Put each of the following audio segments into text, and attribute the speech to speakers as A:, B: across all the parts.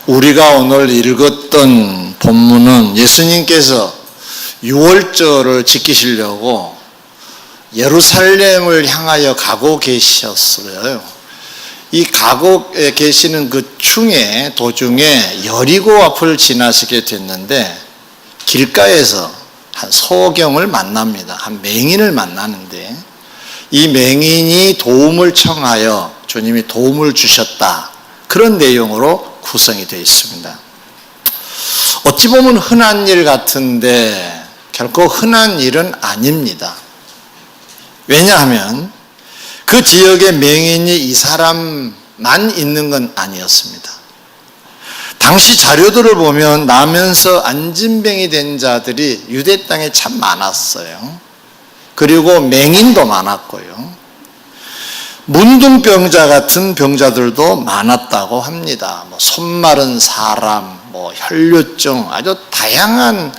A: 우리가 오늘 읽었던 본문은 예수님께서 유월절을 지키시려고 예루살렘을 향하여 가고 계셨어요. 이 가고 계시는 그 도중에 여리고 앞을 지나시게 됐는데 길가에서 한 소경을 만납니다. 한 맹인을 만나는데 이 맹인이 도움을 청하여 주님이 도움을 주셨다. 그런 내용으로 구성이 되어 있습니다. 어찌 보면 흔한 일 같은데 결코 흔한 일은 아닙니다. 왜냐하면 그 지역의 맹인이 이 사람만 있는 건 아니었습니다. 당시 자료들을 보면 나면서 안진병이 된 자들이 유대 땅에 참 많았어요. 그리고 맹인도 많았고요. 문둥병자 같은 병자들도 많았다고 합니다. 손 마른 사람, 혈류증, 아주 다양한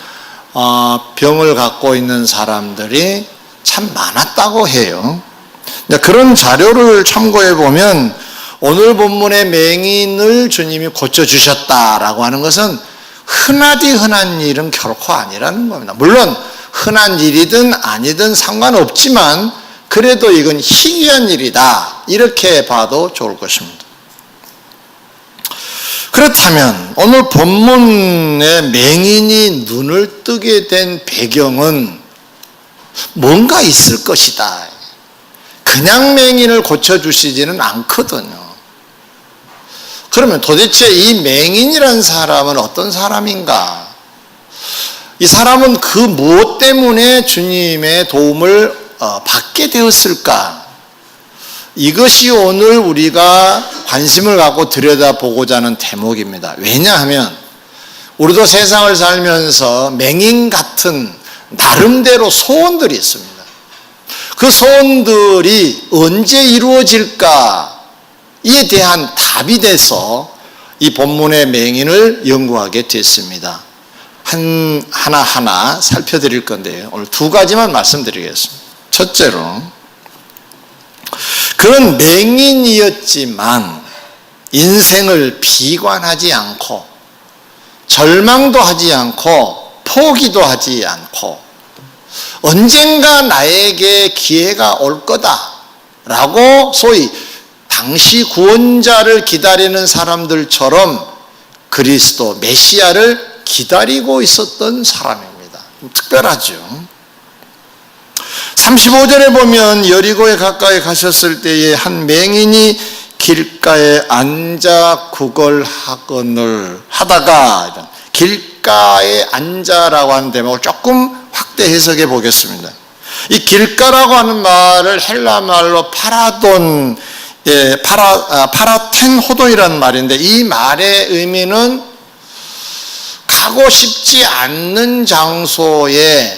A: 병을 갖고 있는 사람들이 참 많았다고 해요. 그런 자료를 참고해 보면 오늘 본문의 맹인을 주님이 고쳐주셨다라고 하는 것은 흔한 일은 결코 아니라는 겁니다. 물론 흔한 일이든 아니든 상관없지만 그래도 이건 희귀한 일이다. 이렇게 봐도 좋을 것입니다. 그렇다면 오늘 본문의 맹인이 눈을 뜨게 된 배경은 뭔가 있을 것이다. 그냥 맹인을 고쳐주시지는 않거든요. 그러면 도대체 이 맹인이라는 사람은 어떤 사람인가? 이 사람은 그 무엇 때문에 주님의 도움을 받게 되었을까? 이것이 오늘 우리가 관심을 갖고 들여다보고자 하는 대목입니다. 왜냐하면 우리도 세상을 살면서 맹인 같은 나름대로 소원들이 있습니다. 그 소원들이 언제 이루어질까에 대한 답이 돼서 이 본문의 맹인을 연구하게 됐습니다. 하나하나 살펴드릴 건데요. 오늘 두 가지만 말씀드리겠습니다. 첫째로, 그런 맹인이었지만 인생을 비관하지 않고 절망도 하지 않고 포기도 하지 않고 언젠가 나에게 기회가 올 거다라고 소위 당시 구원자를 기다리는 사람들처럼 그리스도 메시아를 기다리고 있었던 사람입니다. 특별하죠. 35절에 보면 여리고에 가까이 가셨을 때에 한 맹인이 길가에 앉아 구걸하거늘 하다가, 길가에 앉아라고 하는 대목을 조금 확대 해석해 보겠습니다. 이 길가라고 하는 말을 헬라 말로 파라돈, 파라텐 호돈이라는 말인데 이 말의 의미는 가고 싶지 않는 장소에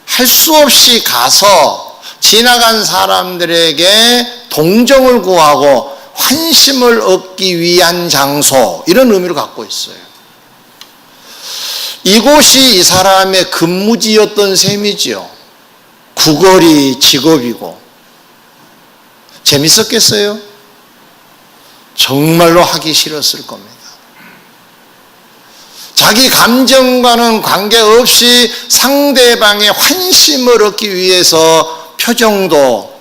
A: 할 수 없이 가서 지나간 사람들에게 동정을 구하고 환심을 얻기 위한 장소, 이런 의미를 갖고 있어요. 이곳이 이 사람의 근무지였던 셈이지요. 구걸이 직업이고. 재밌었겠어요? 정말로 하기 싫었을 겁니다. 자기 감정과는 관계없이 상대방의 환심을 얻기 위해서 표정도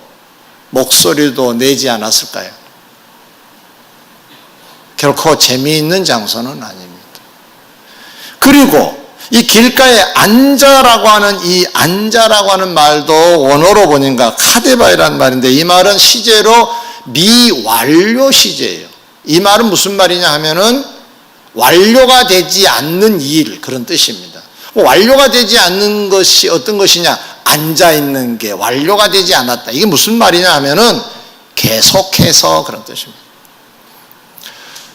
A: 목소리도 내지 않았을까요? 결코 재미있는 장소는 아닙니다. 그리고 이 길가에 앉아라고 하는 이 앉아라고 하는 말도 원어로 보니까 카데바이라는 말인데 이 말은 시제로 미완료 시제예요. 이 말은 무슨 말이냐 하면은 완료가 되지 않는 일, 그런 뜻입니다. 완료가 되지 않는 것이 어떤 것이냐? 앉아있는 게 완료가 되지 않았다. 이게 무슨 말이냐 하면은 계속해서, 그런 뜻입니다.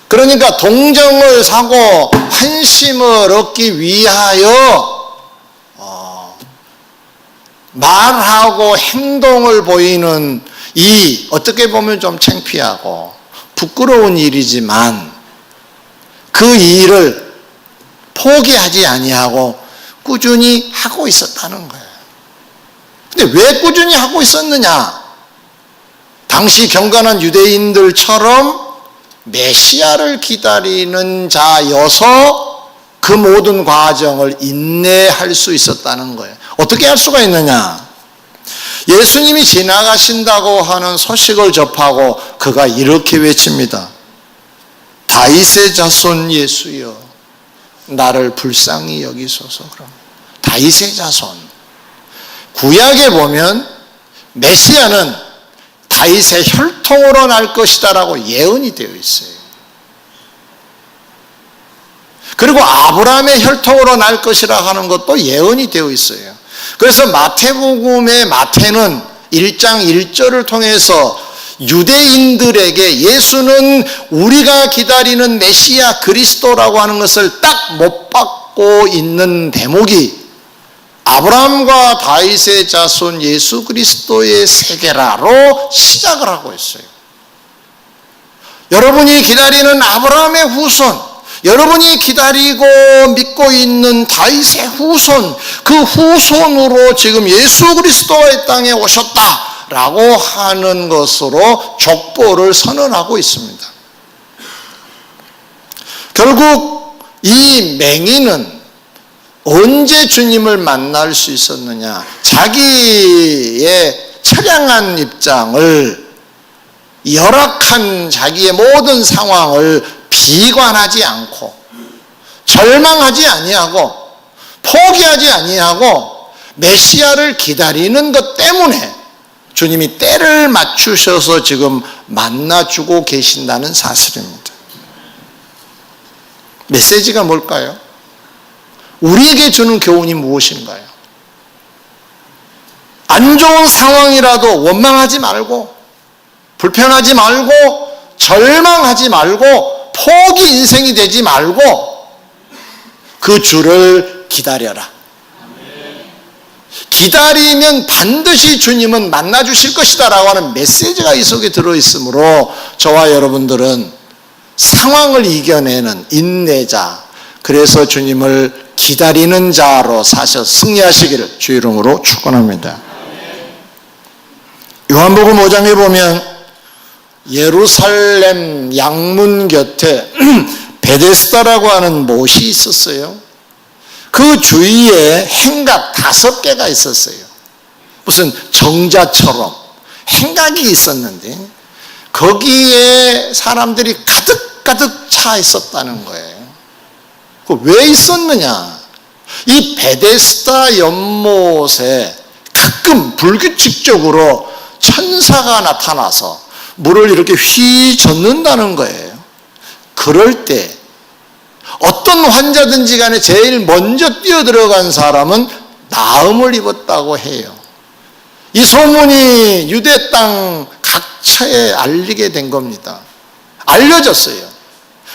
A: 그러니까 동정을 사고 환심을 얻기 위하여 말하고 행동을 보이는 이 어떻게 보면 좀 창피하고 부끄러운 일이지만 그 일을 포기하지 아니하고 꾸준히 하고 있었다는 거예요. 근데 왜 꾸준히 하고 있었느냐? 당시 경건한 유대인들처럼 메시아를 기다리는 자여서 그 모든 과정을 인내할 수 있었다는 거예요. 어떻게 할 수가 있느냐? 예수님이 지나가신다고 하는 소식을 접하고 그가 이렇게 외칩니다. 다윗의 자손 예수여, 나를 불쌍히 여기소서. 그럼 다윗의 자손. 구약에 보면 메시아는 다윗의 혈통으로 날 것이다라고 예언이 되어 있어요. 그리고 아브라함의 혈통으로 날 것이라 하는 것도 예언이 되어 있어요. 그래서 마태복음의 마태는 1장 1절을 통해서 유대인들에게 예수는 우리가 기다리는 메시아 그리스도라고 하는 것을 딱 못 받고 있는 대목이 아브라함과 다윗의 자손 예수 그리스도의 세계라로 시작을 하고 있어요. 여러분이 기다리는 아브라함의 후손, 여러분이 기다리고 믿고 있는 다윗의 후손, 그 후손으로 지금 예수 그리스도가 이 땅에 오셨다라고 하는 것으로 족보를 선언하고 있습니다. 결국 이 맹인은 언제 주님을 만날 수 있었느냐? 자기의 처량한 입장을, 열악한 자기의 모든 상황을 비관하지 않고 절망하지 아니하고 포기하지 아니하고 메시아를 기다리는 것 때문에 주님이 때를 맞추셔서 지금 만나주고 계신다는 사실입니다. 메시지가 뭘까요? 우리에게 주는 교훈이 무엇인가요? 안 좋은 상황이라도 원망하지 말고, 불평하지 말고, 절망하지 말고, 포기 인생이 되지 말고 그 주를 기다려라. 기다리면 반드시 주님은 만나 주실 것이다 라고 하는 메시지가 이 속에 들어있으므로 저와 여러분들은 상황을 이겨내는 인내자, 그래서 주님을 기다리는 자로 사셔 승리하시기를 주 이름으로 축원합니다. 요한복음 5장에 보면 예루살렘 양문 곁에 베데스다라고 하는 못이 있었어요. 그 주위에 행각 5개가 있었어요. 무슨 정자처럼 행각이 있었는데 거기에 사람들이 가득가득 차 있었다는 거예요. 왜 있었느냐? 이 베데스다 연못에 가끔 불규칙적으로 천사가 나타나서 물을 이렇게 휘젓는다는 거예요. 그럴 때 어떤 환자든지 간에 제일 먼저 뛰어들어간 사람은 나음을 입었다고 해요. 이 소문이 유대 땅 각처에 알리게 된 겁니다. 알려졌어요.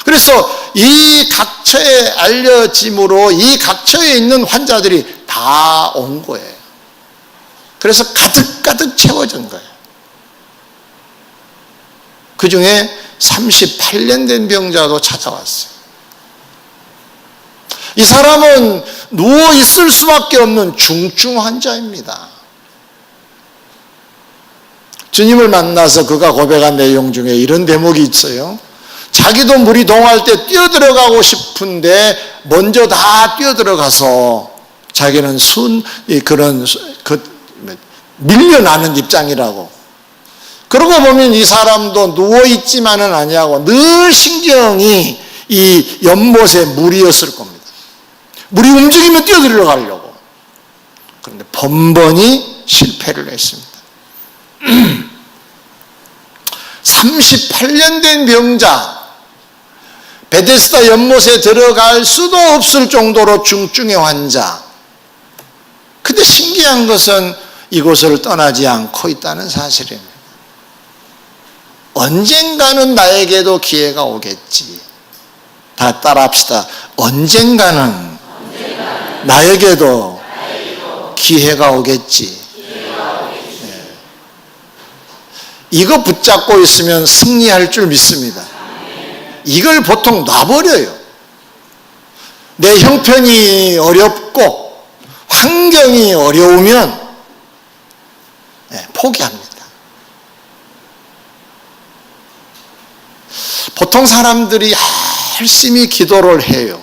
A: 그래서 이 각처에 알려짐으로 이 각처에 있는 환자들이 다 온 거예요. 그래서 가득가득 채워진 거예요. 그 중에 38년 된 병자도 찾아왔어요. 이 사람은 누워 있을 수밖에 없는 중증 환자입니다. 주님을 만나서 그가 고백한 내용 중에 이런 대목이 있어요. 자기도 물이 동할 때 뛰어들어가고 싶은데 먼저 다 뛰어들어가서 자기는 밀려나는 입장이라고. 그러고 보면 이 사람도 누워있지만은 아니하고 늘 신경이 이 연못에 물이었을 겁니다. 물이 움직이면 뛰어들어가려고. 그런데 번번이 실패를 했습니다. 38년 된 병자, 베데스다 연못에 들어갈 수도 없을 정도로 중증의 환자. 근데 신기한 것은 이곳을 떠나지 않고 있다는 사실입니다. 언젠가는 나에게도 기회가 오겠지. 다 따라합시다. 언젠가는 나에게도 기회가 오겠지. 네. 이거 붙잡고 있으면 승리할 줄 믿습니다. 이걸 보통 놔버려요. 내 형편이 어렵고 환경이 어려우면 포기합니다. 보통 사람들이 열심히 기도를 해요.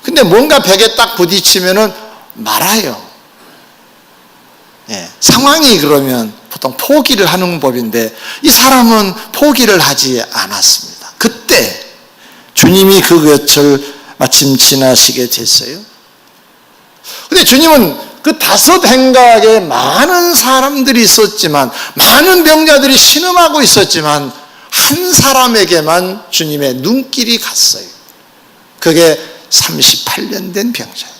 A: 근데 뭔가 벽에 딱 부딪히면은 말아요. 예, 상황이 그러면 보통 포기를 하는 법인데 이 사람은 포기를 하지 않았습니다. 그때 주님이 그것을 마침 지나시게 됐어요. 근데 주님은 그 5 행각에 많은 사람들이 있었지만, 많은 병자들이 신음하고 있었지만 한 사람에게만 주님의 눈길이 갔어요. 그게 38년 된 병자예요.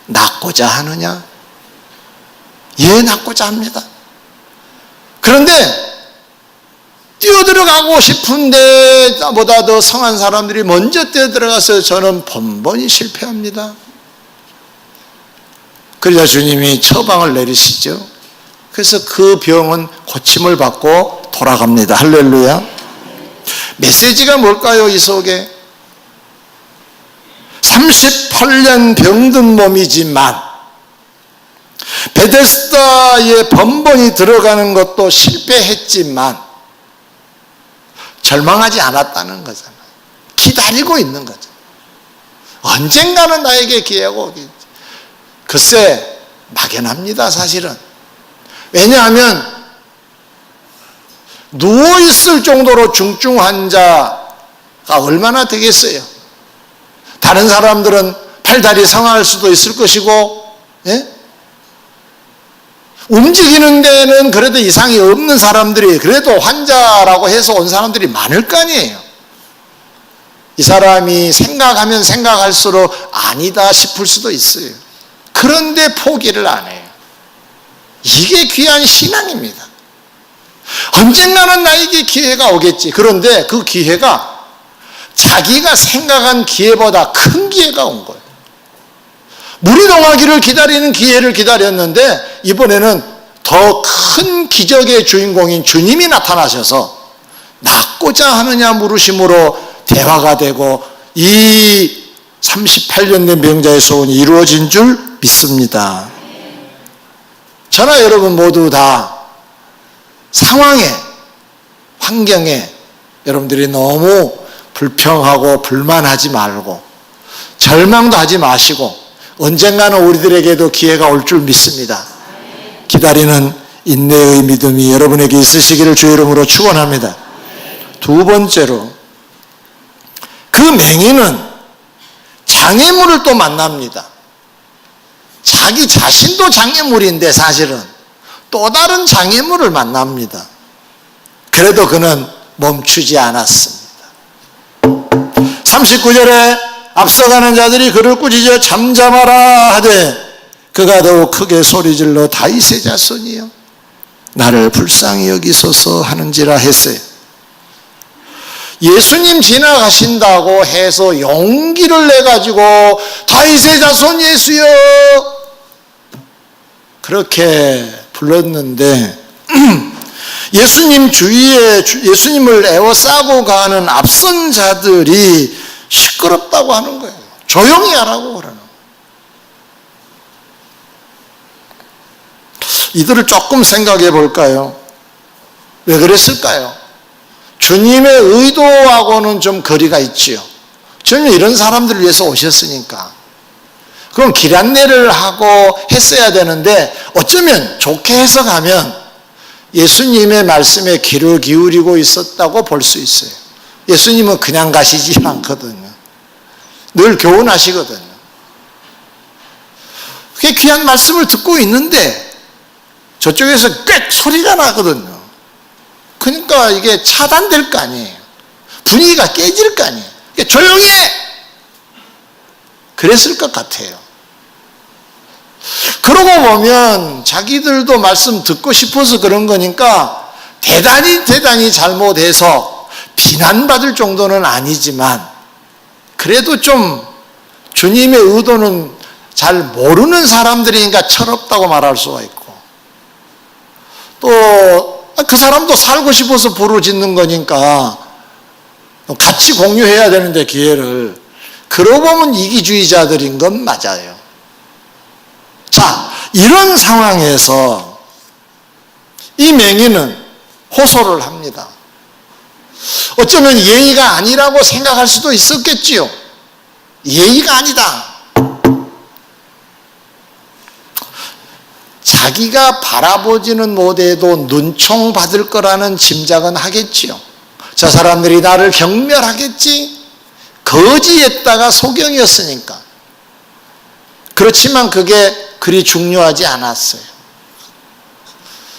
A: 낫고자 하느냐? 예, 낫고자 합니다. 그런데 뛰어들어가고 싶은데 나보다 더 성한 사람들이 먼저 뛰어들어가서 저는 번번이 실패합니다. 그러자 주님이 처방을 내리시죠. 그래서 그 병은 고침을 받고 돌아갑니다. 할렐루야. 메시지가 뭘까요? 이 속에 38년 병든 몸이지만 베데스다에 번번이 들어가는 것도 실패했지만 절망하지 않았다는 거잖아요. 기다리고 있는 거죠. 언젠가는 나에게 기회가 오겠지. 글쎄, 막연합니다, 사실은. 왜냐하면 누워있을 정도로 중증 환자가 얼마나 되겠어요. 다른 사람들은 팔다리 상할 수도 있을 것이고, 예? 움직이는 데는 그래도 이상이 없는 사람들이, 그래도 환자라고 해서 온 사람들이 많을 거 아니에요. 이 사람이 생각하면 생각할수록 아니다 싶을 수도 있어요. 그런데 포기를 안 해요. 이게 귀한 신앙입니다. 언젠가는 나에게 기회가 오겠지. 그런데 그 기회가 자기가 생각한 기회보다 큰 기회가 온 거예요. 물이 동하기를 기다리는 기회를 기다렸는데 이번에는 더 큰 기적의 주인공인 주님이 나타나셔서 낫고자 하느냐 물으심으로 대화가 되고 이 38년 된 병자의 소원이 이루어진 줄 믿습니다. 저나 여러분 모두 다 상황에, 환경에 여러분들이 너무 불평하고 불만하지 말고 절망도 하지 마시고 언젠가는 우리들에게도 기회가 올 줄 믿습니다. 기다리는 인내의 믿음이 여러분에게 있으시기를 주의 이름으로 축원합니다. 2번째로 그 맹인은 장애물을 또 만납니다. 자기 자신도 장애물인데 사실은 또 다른 장애물을 만납니다. 그래도 그는 멈추지 않았습니다. 39절에 앞서가는 자들이 그를 꾸짖어 잠잠하라 하되 그가 더욱 크게 소리질러 다윗의 자손이여 나를 불쌍히 여기소서 하는지라 했어요. 예수님 지나가신다고 해서 용기를 내가지고 다윗의 자손 예수여 그렇게 불렀는데 예수님 주위에 예수님을 에워싸고 가는 앞선 자들이 시끄럽다고 하는 거예요. 조용히 하라고 그러는 거예요. 이들을 조금 생각해 볼까요? 왜 그랬을까요? 주님의 의도하고는 좀 거리가 있지요. 주님은 이런 사람들을 위해서 오셨으니까. 그럼 길 안내를 하고 했어야 되는데 어쩌면 좋게 해석하면 예수님의 말씀에 귀를 기울이고 있었다고 볼 수 있어요. 예수님은 그냥 가시지 않거든요. 늘 교훈하시거든요. 그게 귀한 말씀을 듣고 있는데 저쪽에서 꽥 소리가 나거든요. 그러니까 이게 차단될 거 아니에요. 분위기가 깨질 거 아니에요. 조용히 해! 그랬을 것 같아요. 그러고 보면 자기들도 말씀 듣고 싶어서 그런 거니까 대단히 잘못해서 비난받을 정도는 아니지만 그래도 좀 주님의 의도는 잘 모르는 사람들이니까 철없다고 말할 수가 있고 또 그 사람도 살고 싶어서 부르짖는 거니까 같이 공유해야 되는데 기회를 그러고 보면 이기주의자들인 건 맞아요. 자, 이런 상황에서 이 맹인은 호소를 합니다. 어쩌면 예의가 아니라고 생각할 수도 있었겠지요. 예의가 아니다. 자기가 바라보지는 못해도 눈총 받을 거라는 짐작은 하겠지요. 저 사람들이 나를 경멸하겠지? 거지했다가 소경이었으니까. 그렇지만 그게 그리 중요하지 않았어요.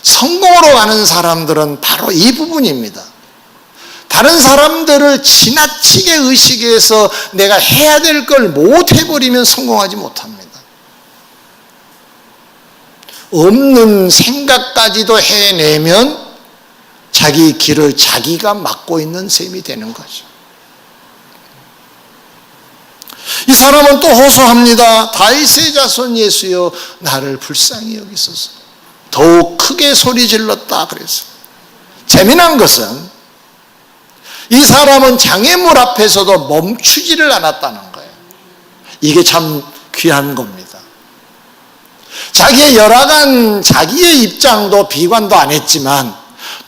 A: 성공으로 가는 사람들은 바로 이 부분입니다. 다른 사람들을 지나치게 의식해서 내가 해야 될 걸 못 해버리면 성공하지 못합니다. 없는 생각까지도 해내면 자기 길을 자기가 막고 있는 셈이 되는 거죠. 이 사람은 또 호소합니다. 다윗의 자손 예수여 나를 불쌍히 여기소서. 더욱 크게 소리 질렀다 그랬어요. 재미난 것은 이 사람은 장애물 앞에서도 멈추지를 않았다는 거예요. 이게 참 귀한 겁니다. 자기의 열악한 자기의 입장도 비관도 안 했지만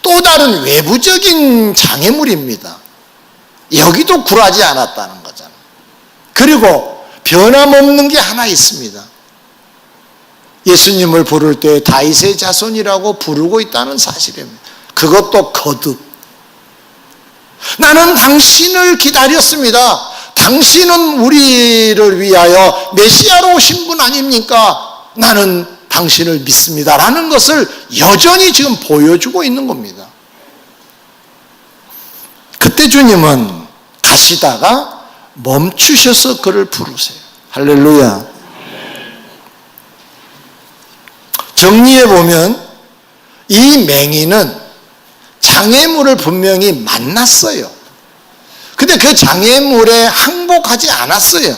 A: 또 다른 외부적인 장애물입니다. 여기도 굴하지 않았다는 거잖아요. 그리고 변함없는 게 하나 있습니다. 예수님을 부를 때 다윗의 자손이라고 부르고 있다는 사실입니다. 그것도 거듭. 나는 당신을 기다렸습니다. 당신은 우리를 위하여 메시아로 오신 분 아닙니까? 나는 당신을 믿습니다. 라는 것을 여전히 지금 보여주고 있는 겁니다. 그때 주님은 가시다가 멈추셔서 그를 부르세요. 할렐루야. 정리해보면 이 맹인은 장애물을 분명히 만났어요. 근데 그 장애물에 항복하지 않았어요.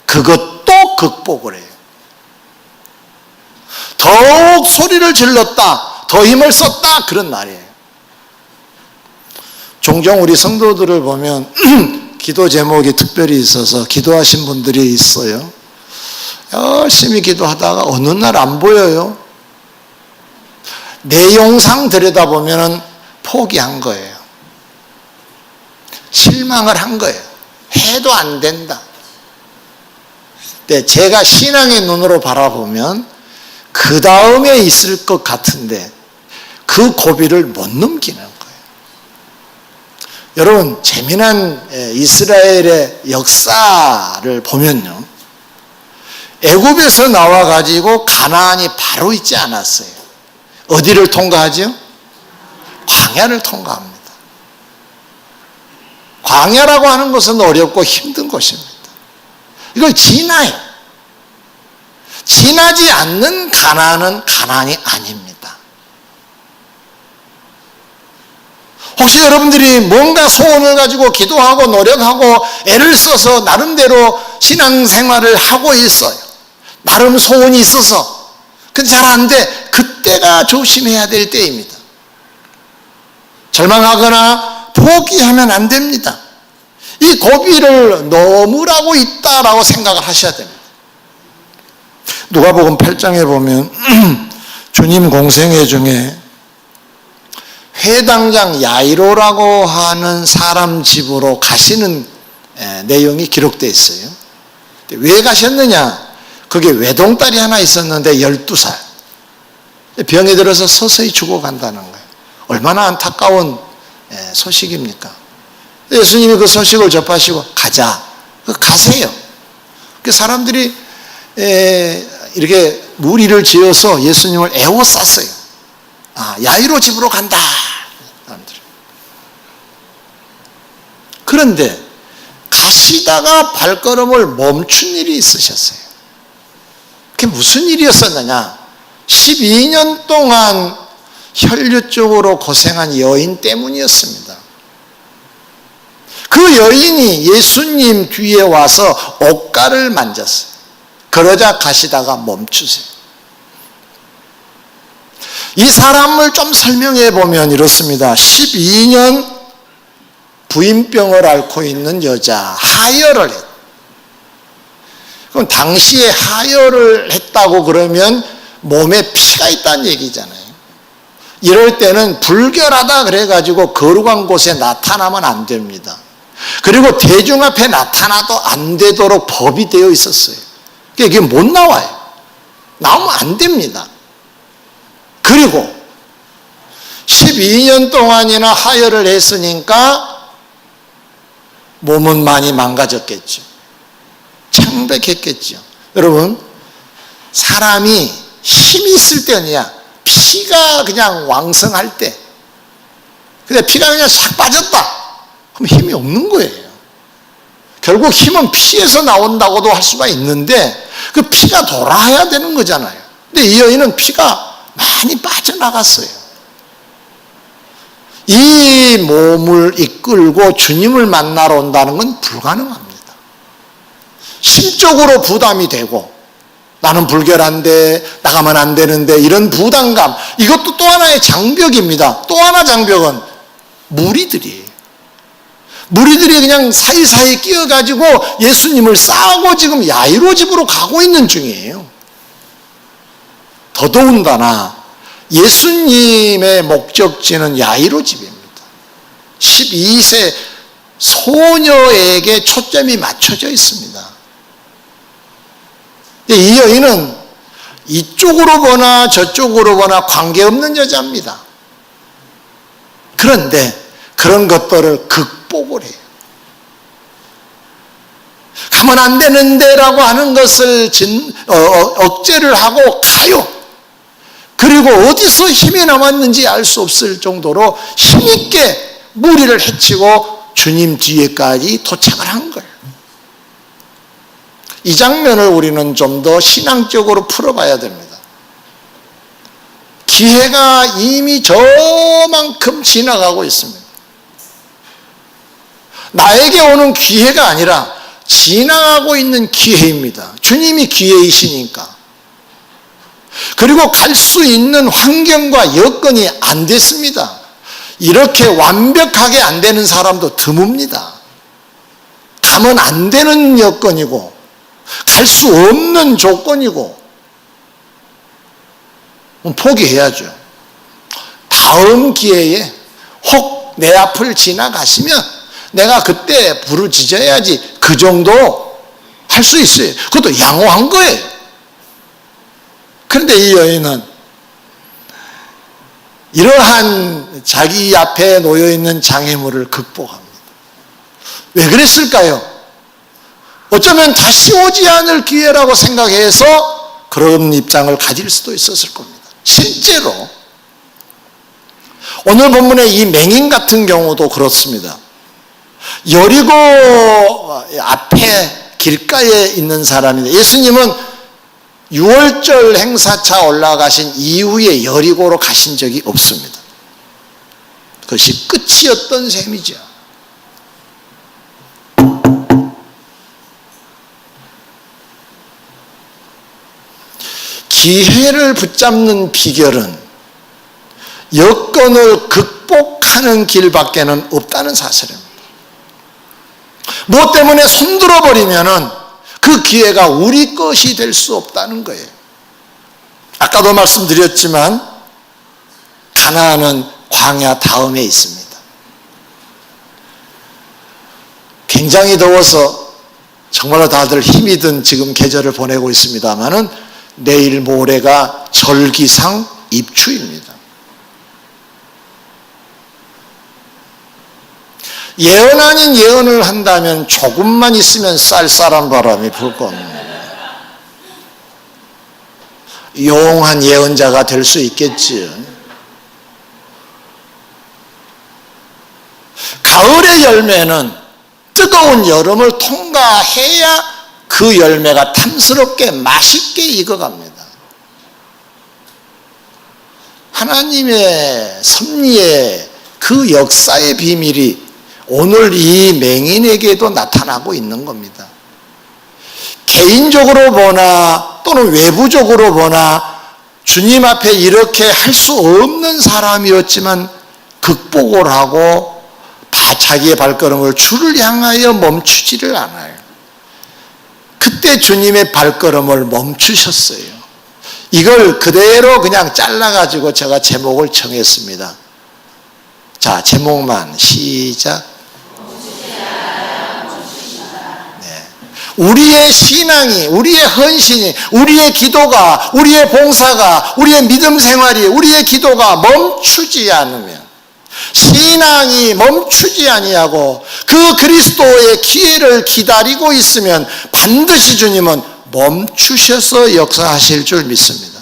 A: 그것도 극복을 해요. 더욱 소리를 질렀다, 더 힘을 썼다, 그런 말이에요. 종종 우리 성도들을 보면 기도 제목이 특별히 있어서 기도하신 분들이 있어요. 열심히 기도하다가 어느 날 안 보여요. 내용상 들여다보면 포기한 거예요. 실망을 한 거예요. 해도 안 된다. 근데 제가 신앙의 눈으로 바라보면 그 다음에 있을 것 같은데 그 고비를 못 넘기는 거예요. 여러분, 재미난 이스라엘의 역사를 보면요, 애굽에서 나와가지고 가나안이 바로 있지 않았어요. 어디를 통과하죠? 광야를 통과합니다. 광야라고 하는 것은 어렵고 힘든 것입니다. 이걸 지나요. 지나지 않는 가나안은 가나안이 아닙니다. 혹시 여러분들이 뭔가 소원을 가지고 기도하고 노력하고 애를 써서 나름대로 신앙생활을 하고 있어요. 나름 소원이 있어서. 근데 잘 안 돼. 그때가 조심해야 될 때입니다. 절망하거나 포기하면 안 됩니다. 이 고비를 넘으라고 있다라고 생각을 하셔야 됩니다. 누가복음 8장에 보면 주님 공생애 중에 회당장 야이로라고 하는 사람 집으로 가시는 내용이 기록되어 있어요. 왜 가셨느냐? 그게 외동딸이 하나 있었는데 12살. 병에 들어서 서서히 죽어간다는 거예요. 얼마나 안타까운 소식입니까? 예수님이 그 소식을 접하시고 가자. 가세요. 그 사람들이 이렇게 무리를 지어서 예수님을 에워쌌어요. 야이로 집으로 간다. 사람들이. 그런데 가시다가 발걸음을 멈춘 일이 있으셨어요. 그게 무슨 일이었었느냐? 12년 동안 혈류증으로 고생한 여인 때문이었습니다. 그 여인이 예수님 뒤에 와서 옷가를 만졌어요. 그러자 가시다가 멈추세요. 이 사람을 좀 설명해 보면 이렇습니다. 12년 부인병을 앓고 있는 여자, 하혈을 했다. 그럼 당시에 하혈을 했다고 그러면 몸에 피가 있다는 얘기잖아요. 이럴 때는 불결하다 그래가지고 거룩한 곳에 나타나면 안 됩니다. 그리고 대중 앞에 나타나도 안 되도록 법이 되어 있었어요. 그게 못 나와요. 나오면 안 됩니다. 그리고 12년 동안이나 하혈을 했으니까 몸은 많이 망가졌겠죠. 창백했겠죠. 여러분, 사람이 힘이 있을 때 아니야. 피가 그냥 왕성할 때. 근데 피가 그냥 싹 빠졌다. 그럼 힘이 없는 거예요. 결국 힘은 피에서 나온다고도 할 수가 있는데 그 피가 돌아야 되는 거잖아요. 근데 이 여인은 피가 많이 빠져나갔어요. 이 몸을 이끌고 주님을 만나러 온다는 건 불가능합니다. 심적으로 부담이 되고 나는 불결한데 나가면 안 되는데 이런 부담감, 이것도 또 하나의 장벽입니다. 또 하나 장벽은 무리들이에요. 무리들이 그냥 사이사이 끼어가지고 예수님을 싸고 지금 야이로 집으로 가고 있는 중이에요. 더더군다나 예수님의 목적지는 야이로 집입니다. 12세 소녀에게 초점이 맞춰져 있습니다. 이 여인은 이쪽으로 보나 저쪽으로 보나 관계없는 여자입니다. 그런데 그런 것들을 극복을 해요. 가면 안 되는데 라고 하는 것을 억제를 하고 가요. 그리고 어디서 힘이 남았는지 알 수 없을 정도로 힘있게 무리를 헤치고 주님 뒤에까지 도착을 한 거예요. 이 장면을 우리는 좀 더 신앙적으로 풀어봐야 됩니다. 기회가 이미 저만큼 지나가고 있습니다. 나에게 오는 기회가 아니라 지나가고 있는 기회입니다. 주님이 기회이시니까. 그리고 갈 수 있는 환경과 여건이 안 됐습니다. 이렇게 완벽하게 안 되는 사람도 드뭅니다. 가면 안 되는 여건이고 갈 수 없는 조건이고 포기해야죠. 다음 기회에 혹 내 앞을 지나가시면 내가 그때 부르짖어야지, 그 정도 할 수 있어요. 그것도 양호한 거예요. 그런데 이 여인은 이러한 자기 앞에 놓여있는 장애물을 극복합니다. 왜 그랬을까요? 어쩌면 다시 오지 않을 기회라고 생각해서 그런 입장을 가질 수도 있었을 겁니다. 실제로 오늘 본문의 이 맹인 같은 경우도 그렇습니다. 여리고 앞에 길가에 있는 사람인데 예수님은 6월절 행사차 올라가신 이후에 여리고로 가신 적이 없습니다. 그것이 끝이었던 셈이죠. 기회를 붙잡는 비결은 여건을 극복하는 길밖에는 없다는 사실입니다. 무엇 때문에 손들어 버리면은 그 기회가 우리 것이 될 수 없다는 거예요. 아까도 말씀드렸지만 가나안은 광야 다음에 있습니다. 굉장히 더워서 정말로 다들 힘이 든 지금 계절을 보내고 있습니다만은 내일 모레가 절기상 입추입니다. 예언 아닌 예언을 한다면 조금만 있으면 쌀쌀한 바람이 불 겁니다. 용한 예언자가 될 수 있겠지요. 가을의 열매는 뜨거운 여름을 통과해야 그 열매가 탐스럽게 맛있게 익어갑니다. 하나님의 섭리의 그 역사의 비밀이 오늘 이 맹인에게도 나타나고 있는 겁니다. 개인적으로 보나 또는 외부적으로 보나 주님 앞에 이렇게 할 수 없는 사람이었지만 극복을 하고 자기의 발걸음을 주를 향하여 멈추지를 않아요. 그때 주님의 발걸음을 멈추셨어요. 이걸 그대로 그냥 잘라가지고 제가 제목을 정했습니다. 자, 제목만 시작. 우리의 신앙이, 우리의 헌신이, 우리의 기도가, 우리의 봉사가, 우리의 믿음 생활이, 우리의 기도가 멈추지 않으면, 신앙이 멈추지 아니하고 그 그리스도의 기회를 기다리고 있으면 반드시 주님은 멈추셔서 역사하실 줄 믿습니다.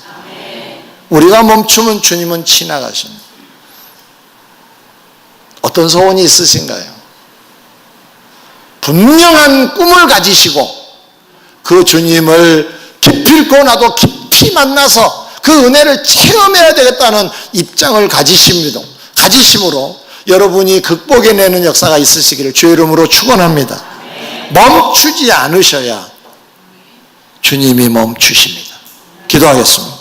A: 우리가 멈추면 주님은 지나가십니다. 어떤 소원이 있으신가요? 분명한 꿈을 가지시고 그 주님을 기필코 나도 깊이 만나서 그 은혜를 체험해야 되겠다는 입장을 가지심으로 여러분이 극복해내는 역사가 있으시기를 주의 이름으로 축원합니다. 멈추지 않으셔야 주님이 멈추십니다. 기도하겠습니다.